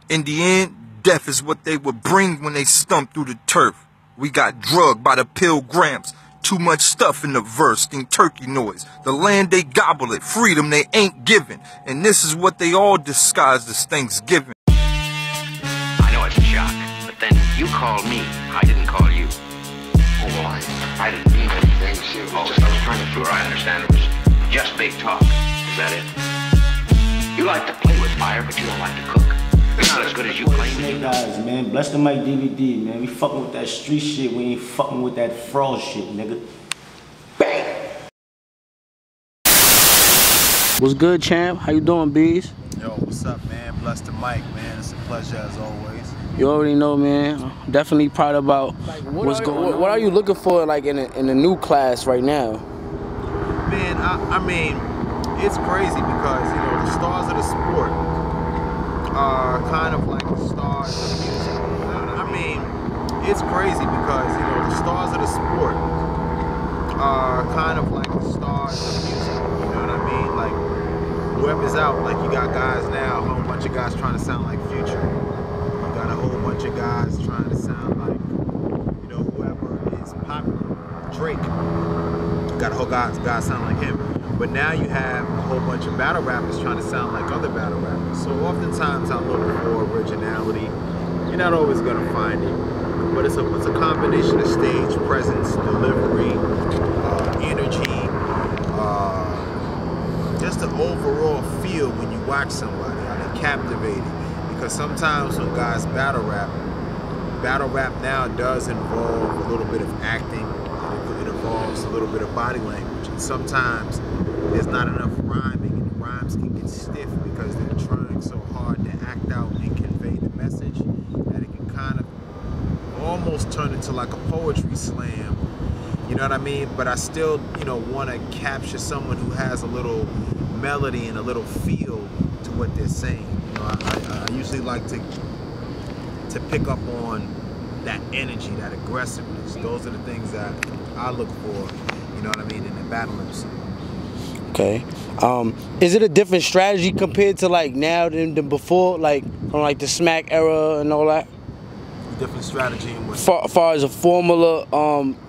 In the end, death is what they would bring when they stump through the turf. We got drugged by the pilgrims. Too much stuff in the verse, think turkey noise. The land they gobble it, freedom they ain't giving. And this is what they all disguised as Thanksgiving. I know it's a shock, but then you called me. I didn't call you. Oh, I didn't mean anything. I was trying to sure I understand. It was just big talk. Is that it? You like to play with fire, but you don't like to cook. You're not as good as you claim. Hey guys, man, bless the mic DVD, man. We fucking with that street shit. We ain't fucking with that fraud shit, nigga. Bang! What's good, champ? How you doing, Bees? Yo, what's up, man? Bless the mic, man. It's a pleasure as always. You already know, man. Definitely proud about what's going on. What are you looking for, like, in a new class right now? Man, I mean, it's crazy because, you know, the stars of the sport are kind of like the stars of music. I mean, it's crazy because, you know, the stars of the sport are kind of like the stars of music. You know what I mean? Like, whoever's out, like, you got guys now, a whole bunch of guys trying to sound like Future. You got a whole bunch of guys trying to sound like, you know, whoever is popular. Drake. You got a whole guys sound like him. But now you have a whole bunch of battle rappers trying to sound like other battle rappers. So oftentimes I look for originality. You're not always gonna find it, but it's a combination of stage presence, delivery, energy, just the overall feel when you watch somebody. How they captivating. Because sometimes when guys battle rap now does involve a little bit of acting. It involves a little bit of body language, and sometimes there's not enough rhyming, and the rhymes can get stiff because they're trying so hard to act out and convey the message that it can kind of almost turn into like a poetry slam. You know what I mean? But I still, you know, want to capture someone who has a little melody and a little feel to what they're saying. You know, I usually like to pick up on that energy, that aggressiveness. Those are the things that I look for, you know what I mean, in the battle MC. Okay. Is it a different strategy compared to like now than before, like from like the Smack era and all that? Different strategy in what? Far as a formula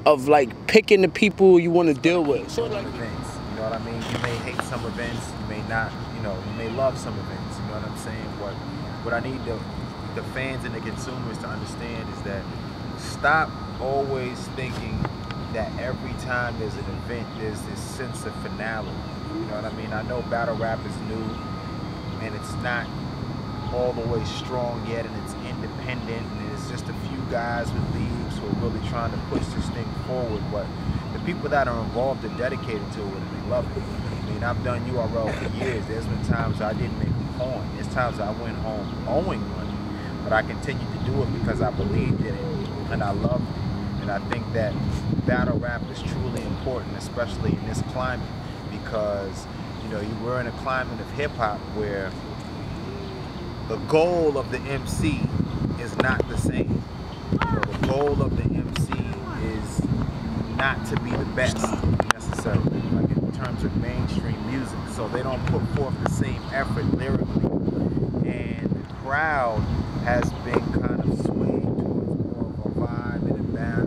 of like picking the people you want to deal with. So like events, you know what I mean? You may hate some events, you may not, you know, you may love some events, you know what I'm saying? What I need the fans and the consumers to understand is that stop always thinking that every time there's an event, there's this sense of finality. You know what I mean? I know battle rap is new, and it's not all the way strong yet, and it's independent, and it's just a few guys with leagues who are really trying to push this thing forward, but the people that are involved are dedicated to it, and they love it. I mean, I've done URL for years. There's been times I didn't make a coin. There's times I went home owing money, but I continued to do it because I believed in it, and I loved it. And I think that battle rap is truly important, especially in this climate, because, you know, we're in a climate of hip-hop where the goal of the MC is not the same. You know, the goal of the MC is not to be the best necessarily, like in terms of mainstream music. So they don't put forth the same effort lyrically, and the crowd has been kind of swayed towards more of a vibe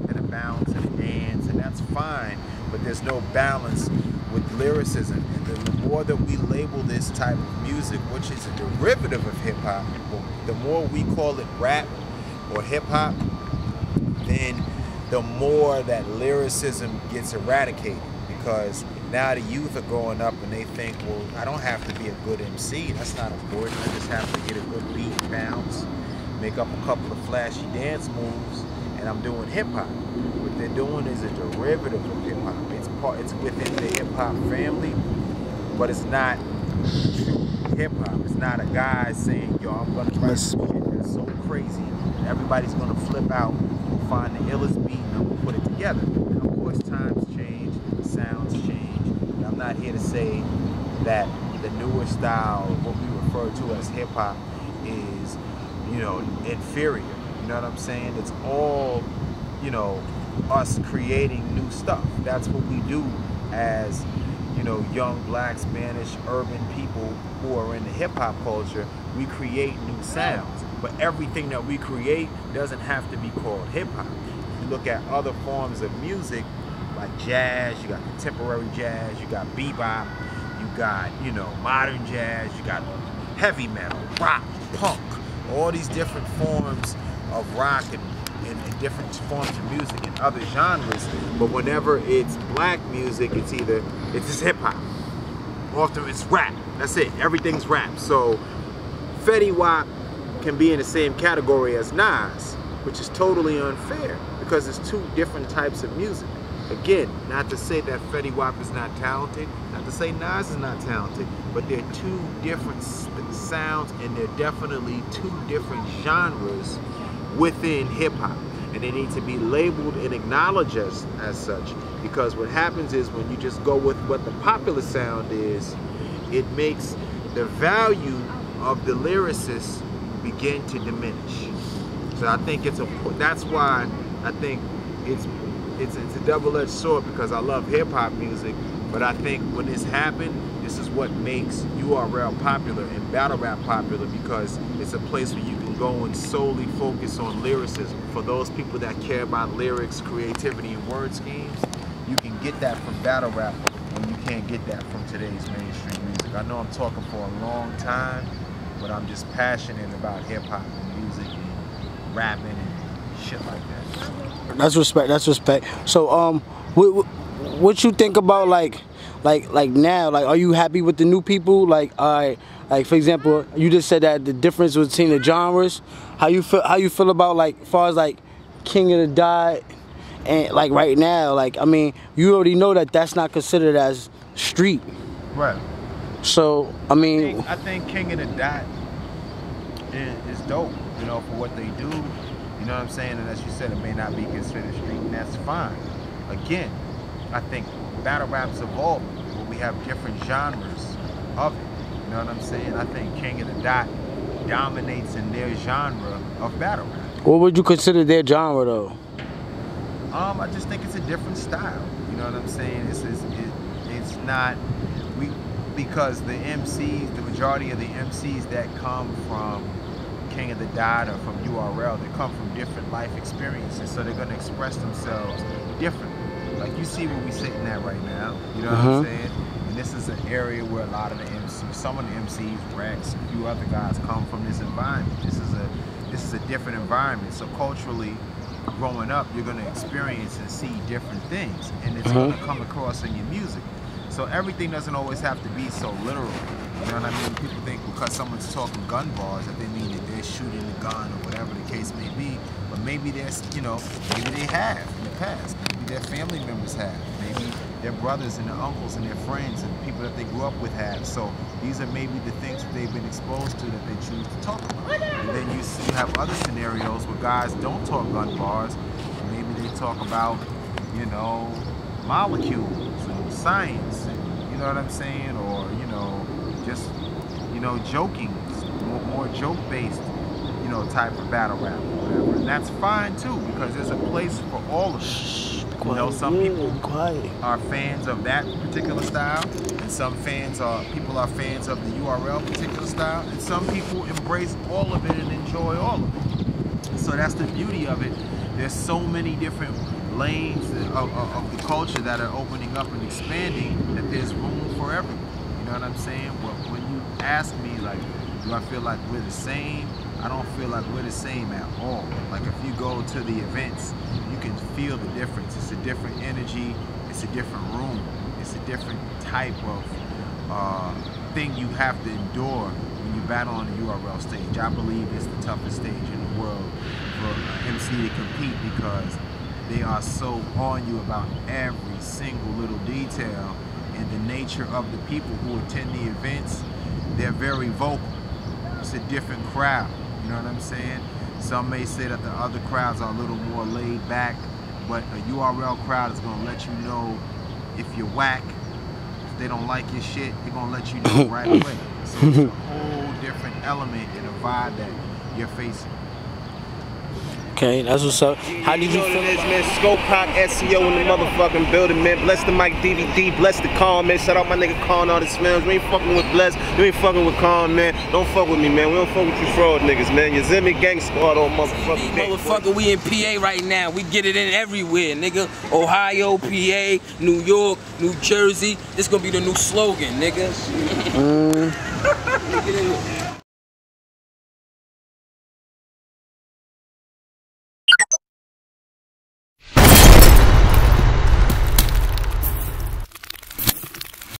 and a bounce and a dance, and that's fine, but there's no balance with lyricism. And then the more that we label this type of music, which is a derivative of hip-hop, the more we call it rap or hip-hop, then the more that lyricism gets eradicated, because now the youth are growing up and they think, well, I don't have to be a good MC. That's not important. I just have to get a good beat, bounce, make up a couple of flashy dance moves, and I'm doing hip-hop. What they're doing is a derivative of hip-hop. It's within the hip-hop family, but it's not hip-hop. It's not a guy saying, yo, I'm gonna write some shit that's so crazy, and everybody's gonna flip out, find the illest beat, and I'm gonna put it together. And of course, times change, sounds change, and I'm not here to say that the newer style, what we refer to as hip-hop, is, you know, inferior. You know what I'm saying? It's all, you know, us creating new stuff. That's what we do as, you know, young black, Spanish, urban people who are in the hip-hop culture. We create new sounds. But everything that we create doesn't have to be called hip-hop. If you look at other forms of music, like jazz, you got contemporary jazz, you got bebop, you got, you know, modern jazz, you got heavy metal, rock, punk, all these different forms of rock and different forms of music and other genres. But whenever it's black music, it's just hip-hop. Often it's rap. That's it. Everything's rap. So Fetty Wap can be in the same category as Nas, which is totally unfair because it's two different types of music. Again, not to say that Fetty Wap is not talented, not to say Nas is not talented, but they're two different sounds and they're definitely two different genres within hip-hop. And they need to be labeled and acknowledged as such, because what happens is when you just go with what the popular sound is, it makes the value of the lyricist begin to diminish. So I think that's why I think it's a double-edged sword, because I love hip-hop music, but I think when this happened, this is what makes URL popular and battle rap popular, because it's a place where you can go and solely focus on lyricism. For those people that care about lyrics, creativity, and word schemes, you can get that from battle rap when you can't get that from today's mainstream music. I know I'm talking for a long time, but I'm just passionate about hip-hop and music and rapping and shit like that. That's respect. That's respect. So, what you think about like now? Like, are you happy with the new people? Like, like for example, you just said that the difference between the genres. How you feel about like, as far as like King of the Dot, and like right now, like I mean, you already know that that's not considered as street. Right. So I mean, I think King of the Dot is dope. You know, for what they do. You know what I'm saying? And as you said, it may not be considered street, and that's fine. Again, I think battle rap's evolving, where we have different genres of it. You know what I'm saying? I think King of the Dot dominates in their genre of battle rap. What would you consider their genre though? I just think it's a different style. You know what I'm saying? It's not because the MCs, the majority of the MCs that come from King of the Dot or from URL, they come from different life experiences, so they're going to express themselves differently. Like you see where we sitting at right now, you know what I'm saying? And this is an area where a lot of the MCs, some of the MCs, Rex, a few other guys come from this environment. This is a different environment. So culturally, growing up, you're going to experience and see different things, and it's going to come across in your music. So everything doesn't always have to be so literal. You know what I mean? People think because someone's talking gun bars that they mean that they're shooting the gun or whatever the case may be. But maybe there's, you know, maybe they have in the past. Maybe their family members have. Maybe their brothers and their uncles and their friends and people that they grew up with have. So these are maybe the things that they've been exposed to that they choose to talk about. And then you have other scenarios where guys don't talk gun bars. Maybe they talk about, you know, molecules and science, and, you know what I'm saying? Or, you know, just, you know, joking, more joke-based, you know, type of battle rap or whatever. And that's fine too, because there's a place for all of it. You know, some people are fans of that particular style, and some people are fans of the URL particular style, and some people embrace all of it and enjoy all of it. So that's the beauty of it. There's so many different lanes of the culture that are opening up and expanding that there's room for everyone. You know what I'm saying? Well, when you ask me, like, do I feel like we're the same? I don't feel like we're the same at all. Like, if you go to the events, you can feel the difference. It's a different energy. It's a different room. It's a different type of thing you have to endure when you battle on the URL stage. I believe it's the toughest stage in the world for an MC to compete, because they are so on you about every single little detail, and the nature of the people who attend the events, they're very vocal. It's a different crowd, you know what I'm saying? Some may say that the other crowds are a little more laid back, but a URL crowd is gonna let you know if you're whack. If they don't like your shit, they're gonna let you know right away. So it's a whole different element and a vibe that you're facing. Okay, that's what's up. How did you feel? Man, Scope Pop, SEO in the motherfucking building, man. Bless the mic DVD, bless the Con, man. Shout out my nigga Con, all the smells. We ain't fucking with Bless, we ain't fucking with Con, man. Don't fuck with me, man. We don't fuck with you fraud niggas, man. You Zimmy gang squad on motherfucking motherfucker, we in PA right now. We get it in everywhere, nigga. Ohio, PA, New York, New Jersey. This gonna be the new slogan, nigga.